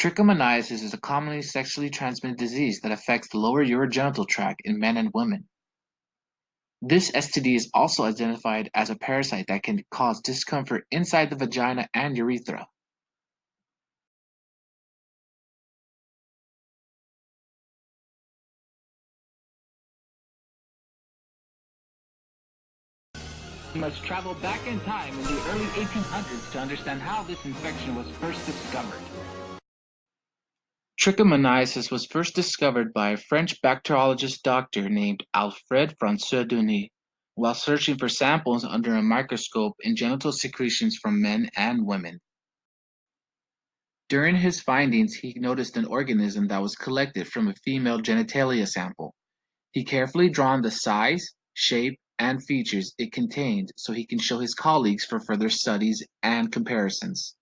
Trichomoniasis is a commonly sexually transmitted disease that affects the lower urogenital tract in men and women. This STD is also identified as a parasite that can cause discomfort inside the vagina and urethra. We must travel back in time in the early 1800s to understand how this infection was first discovered. Trichomoniasis was first discovered by a French bacteriologist doctor named Alfred François Denis while searching for samples under a microscope in genital secretions from men and women. During his findings, he noticed an organism that was collected from a female genitalia sample. He carefully drawn the size, shape, and features it contained so he can show his colleagues for further studies and comparisons.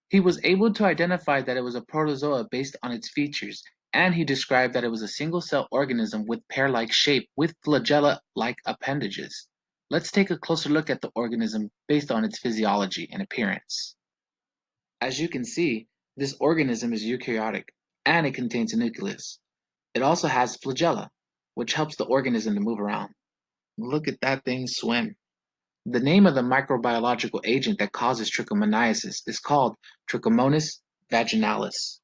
He was able to identify that it was a protozoa based on its features, and he described that it was a single-cell organism with pear-like shape with flagella-like appendages. Let's take a closer look at the organism based on its physiology and appearance. As you can see, this organism is eukaryotic, and it contains a nucleus. It also has flagella, which helps the organism to move around. Look at that thing swim. The name of the microbiological agent that causes trichomoniasis is called Trichomonas vaginalis.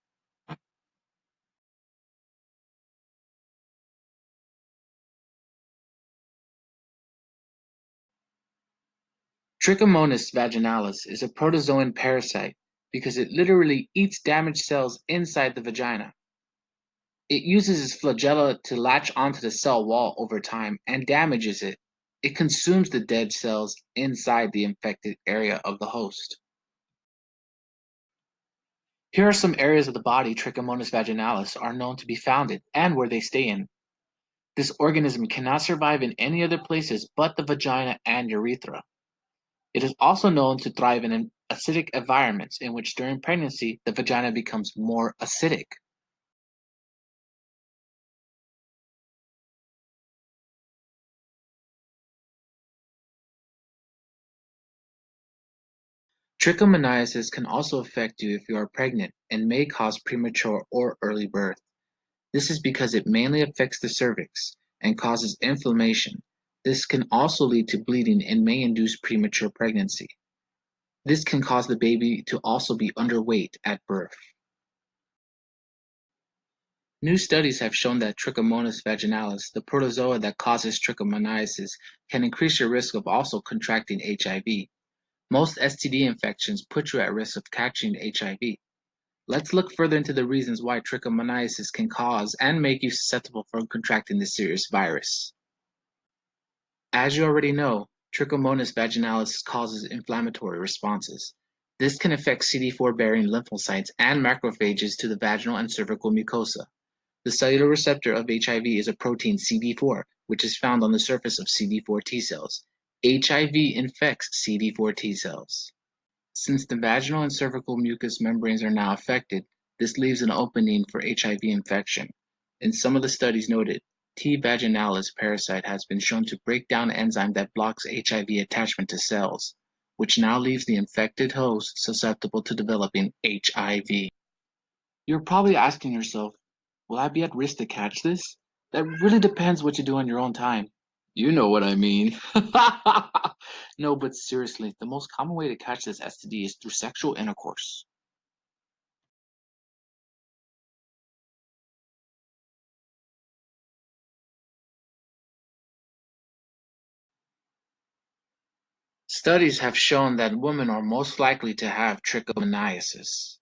Trichomonas vaginalis is a protozoan parasite because it literally eats damaged cells inside the vagina. It uses its flagella to latch onto the cell wall over time and damages it. It consumes the dead cells inside the infected area of the host. Here are some areas of the body Trichomonas vaginalis are known to be founded and where they stay in. This organism cannot survive in any other places but the vagina and urethra. It is also known to thrive in acidic environments in which during pregnancy the vagina becomes more acidic. Trichomoniasis can also affect you if you are pregnant and may cause premature or early birth. This is because it mainly affects the cervix and causes inflammation. This can also lead to bleeding and may induce premature pregnancy. This can cause the baby to also be underweight at birth. New studies have shown that Trichomonas vaginalis, the protozoa that causes trichomoniasis, can increase your risk of also contracting HIV. Most STD infections put you at risk of catching HIV. Let's look further into the reasons why trichomoniasis can cause and make you susceptible for contracting this serious virus. As you already know, Trichomonas vaginalis causes inflammatory responses. This can affect CD4-bearing lymphocytes and macrophages to the vaginal and cervical mucosa. The cellular receptor of HIV is a protein CD4, which is found on the surface of CD4 T cells. HIV infects CD4 T cells. Since the vaginal and cervical mucous membranes are now affected, this leaves an opening for HIV infection. In some of the studies noted, T. vaginalis parasite has been shown to break down an enzyme that blocks HIV attachment to cells, which now leaves the infected host susceptible to developing HIV. You're probably asking yourself, will I be at risk to catch this? That really depends what you do on your own time. You know what I mean. No, but seriously, the most common way to catch this STD is through sexual intercourse. Studies have shown that women are most likely to have trichomoniasis.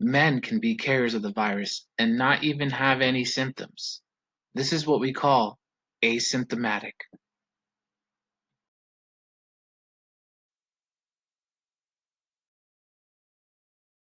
Men can be carriers of the virus and not even have any symptoms. This is what we call asymptomatic.